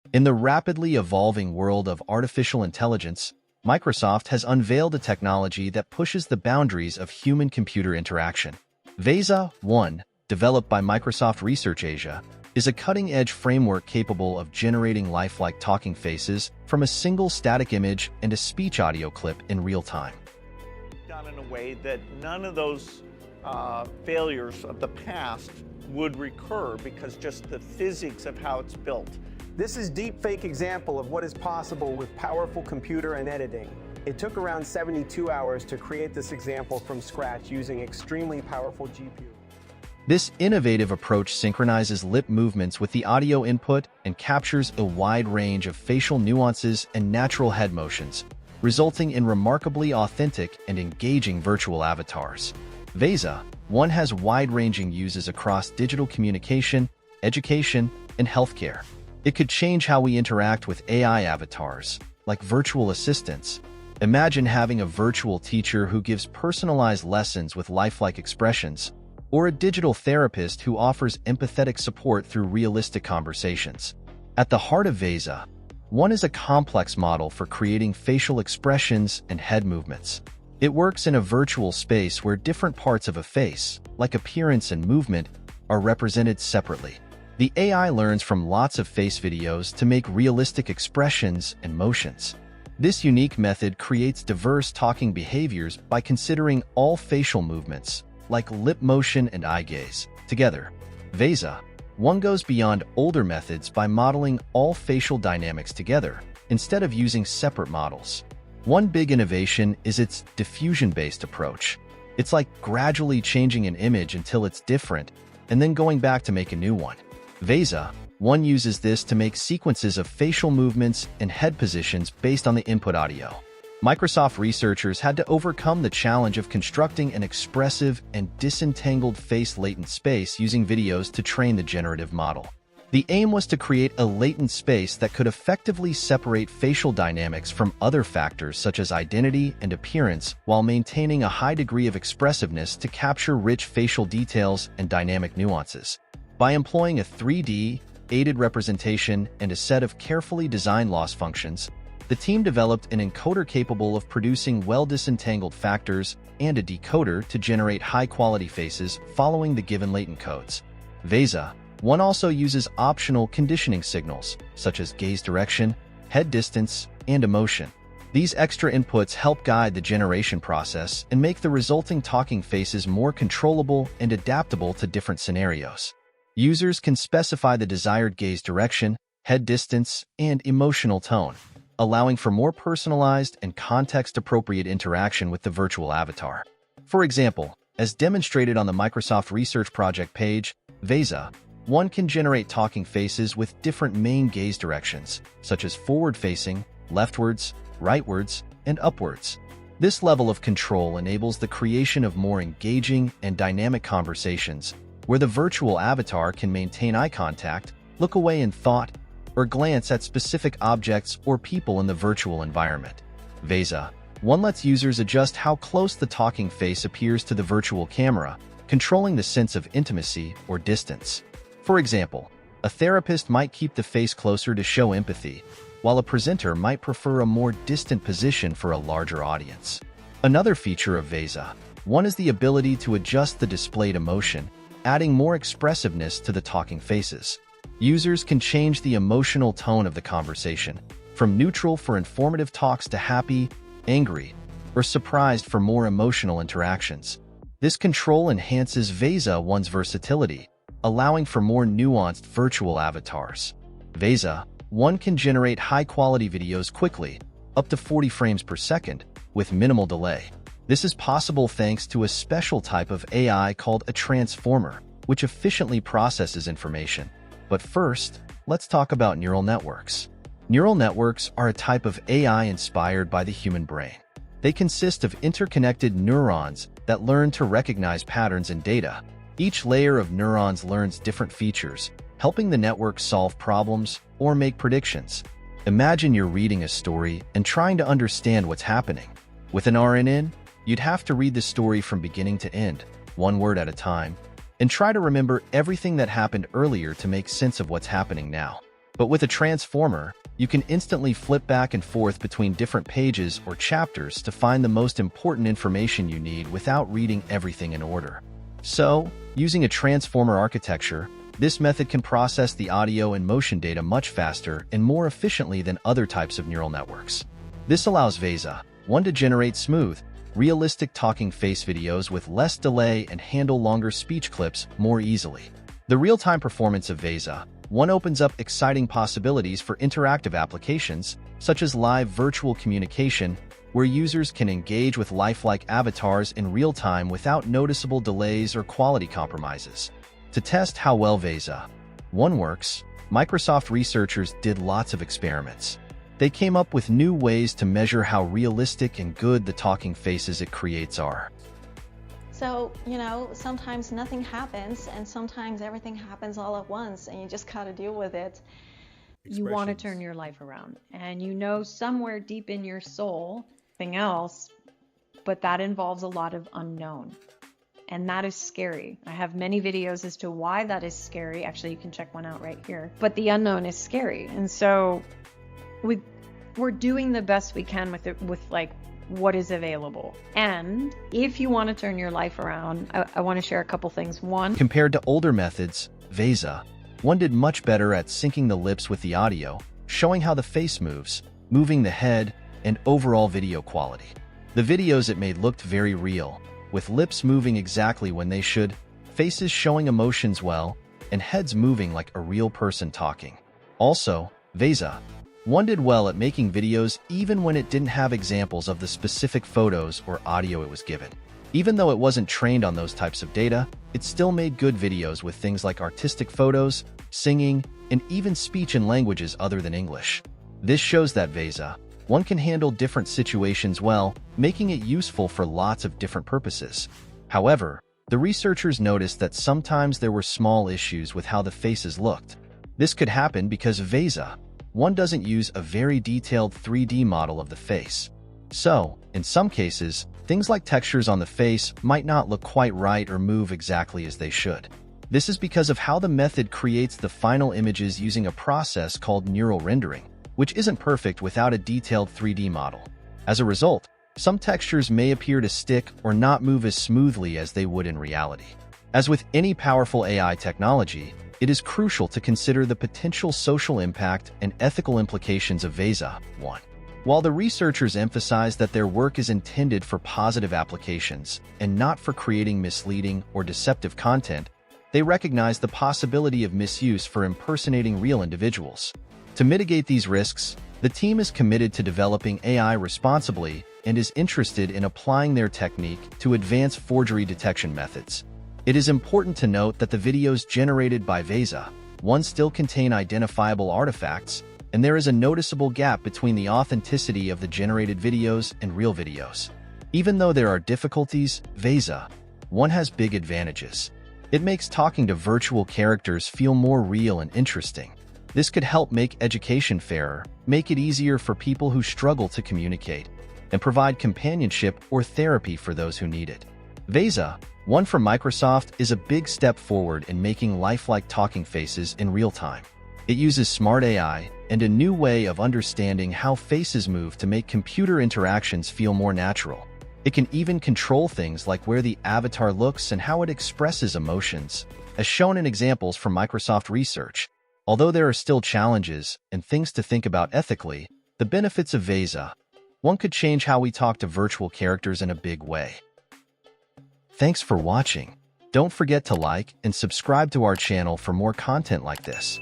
In the rapidly evolving world of artificial intelligence, Microsoft has unveiled a technology that pushes the boundaries of human-computer interaction. VASA-1, developed by Microsoft Research Asia, is a cutting-edge framework capable of generating lifelike talking faces from a single static image and a speech audio clip in real time. Done in a way that none of those failures of the past would recur because just the physics of how it's built. This is a deepfake example of what is possible with powerful computer and editing. It took around 72 hours to create this example from scratch using extremely powerful GPU. This innovative approach synchronizes lip movements with the audio input and captures a wide range of facial nuances and natural head motions, resulting in remarkably authentic and engaging virtual avatars. VASA-1 has wide-ranging uses across digital communication, education, and healthcare. It could change how we interact with AI avatars, like virtual assistants. Imagine having a virtual teacher who gives personalized lessons with lifelike expressions, or a digital therapist who offers empathetic support through realistic conversations. At the heart of VASA-1 is a complex model for creating facial expressions and head movements. It works in a virtual space where different parts of a face, like appearance and movement, are represented separately. The AI learns from lots of face videos to make realistic expressions and motions. This unique method creates diverse talking behaviors by considering all facial movements, like lip motion and eye gaze, together. VASA-1 goes beyond older methods by modeling all facial dynamics together, instead of using separate models. One big innovation is its diffusion-based approach. It's like gradually changing an image until it's different, and then going back to make a new one. VASA-1 uses this to make sequences of facial movements and head positions based on the input audio. Microsoft researchers had to overcome the challenge of constructing an expressive and disentangled face latent space using videos to train the generative model. The aim was to create a latent space that could effectively separate facial dynamics from other factors such as identity and appearance while maintaining a high degree of expressiveness to capture rich facial details and dynamic nuances. By employing a 3D, aided representation and a set of carefully designed loss functions, the team developed an encoder capable of producing well-disentangled factors and a decoder to generate high-quality faces following the given latent codes. VASA-1 also uses optional conditioning signals, such as gaze direction, head distance, and emotion. These extra inputs help guide the generation process and make the resulting talking faces more controllable and adaptable to different scenarios. Users can specify the desired gaze direction, head distance, and emotional tone, allowing for more personalized and context-appropriate interaction with the virtual avatar. For example, as demonstrated on the Microsoft Research Project page, VASA-1 can generate talking faces with different main gaze directions, such as forward-facing, leftwards, rightwards, and upwards. This level of control enables the creation of more engaging and dynamic conversations, where the virtual avatar can maintain eye contact, look away in thought, or glance at specific objects or people in the virtual environment. VASA-1 lets users adjust how close the talking face appears to the virtual camera, controlling the sense of intimacy or distance. For example, a therapist might keep the face closer to show empathy, while a presenter might prefer a more distant position for a larger audience. Another feature of VASA-1 is the ability to adjust the displayed emotion, adding more expressiveness to the talking faces. Users can change the emotional tone of the conversation, from neutral for informative talks to happy, angry, or surprised for more emotional interactions. This control enhances VASA-1's versatility, allowing for more nuanced virtual avatars. VASA-1 can generate high-quality videos quickly, up to 40 frames per second, with minimal delay. This is possible thanks to a special type of AI called a transformer, which efficiently processes information. But first, let's talk about neural networks. Neural networks are a type of AI inspired by the human brain. They consist of interconnected neurons that learn to recognize patterns in data. Each layer of neurons learns different features, helping the network solve problems or make predictions. Imagine you're reading a story and trying to understand what's happening. With an RNN, you'd have to read the story from beginning to end, one word at a time, and try to remember everything that happened earlier to make sense of what's happening now. But with a transformer, you can instantly flip back and forth between different pages or chapters to find the most important information you need without reading everything in order. So, using a transformer architecture, this method can process the audio and motion data much faster and more efficiently than other types of neural networks. This allows VASA-1 to generate smooth, realistic talking face videos with less delay and handle longer speech clips more easily. The real-time performance of VASA-1 opens up exciting possibilities for interactive applications, such as live virtual communication, where users can engage with lifelike avatars in real time without noticeable delays or quality compromises. To test how well VASA-1 works, Microsoft researchers did lots of experiments. They came up with new ways to measure how realistic and good the talking faces it creates are. So, sometimes nothing happens, and sometimes everything happens all at once, and you just gotta deal with it. You want to turn your life around, and somewhere deep in your soul, something else, but that involves a lot of unknown. And that is scary. I have many videos as to why that is scary. Actually, you can check one out right here. But the unknown is scary. And so we're doing the best we can with it, with what is available. And if you want to turn your life around, I want to share a couple things. One, compared to older methods, VASA-1 did much better at syncing the lips with the audio, showing how the face moves, moving the head, and overall video quality. The videos it made looked very real, with lips moving exactly when they should, faces showing emotions well, and heads moving like a real person talking. Also, VASA-1 did well at making videos even when it didn't have examples of the specific photos or audio it was given. Even though it wasn't trained on those types of data, it still made good videos with things like artistic photos, singing, and even speech in languages other than English. This shows that VASA-1 can handle different situations well, making it useful for lots of different purposes. However, the researchers noticed that sometimes there were small issues with how the faces looked. This could happen because VASA-1 doesn't use a very detailed 3D model of the face. So, in some cases, things like textures on the face might not look quite right or move exactly as they should. This is because of how the method creates the final images using a process called neural rendering, which isn't perfect without a detailed 3D model. As a result, some textures may appear to stick or not move as smoothly as they would in reality. As with any powerful AI technology, it is crucial to consider the potential social impact and ethical implications of VASA-1. While the researchers emphasize that their work is intended for positive applications and not for creating misleading or deceptive content, they recognize the possibility of misuse for impersonating real individuals. To mitigate these risks, the team is committed to developing AI responsibly and is interested in applying their technique to advance forgery detection methods. It is important to note that the videos generated by VASA-1 still contain identifiable artifacts, and there is a noticeable gap between the authenticity of the generated videos and real videos. Even though there are difficulties, VASA-1 has big advantages. It makes talking to virtual characters feel more real and interesting. This could help make education fairer, make it easier for people who struggle to communicate, and provide companionship or therapy for those who need it. VASA-1 from Microsoft is a big step forward in making lifelike talking faces in real time. It uses smart AI and a new way of understanding how faces move to make computer interactions feel more natural. It can even control things like where the avatar looks and how it expresses emotions, as shown in examples from Microsoft research. Although there are still challenges and things to think about ethically, the benefits of VASA-1 could change how we talk to virtual characters in a big way. Thanks for watching. Don't forget to like and subscribe to our channel for more content like this.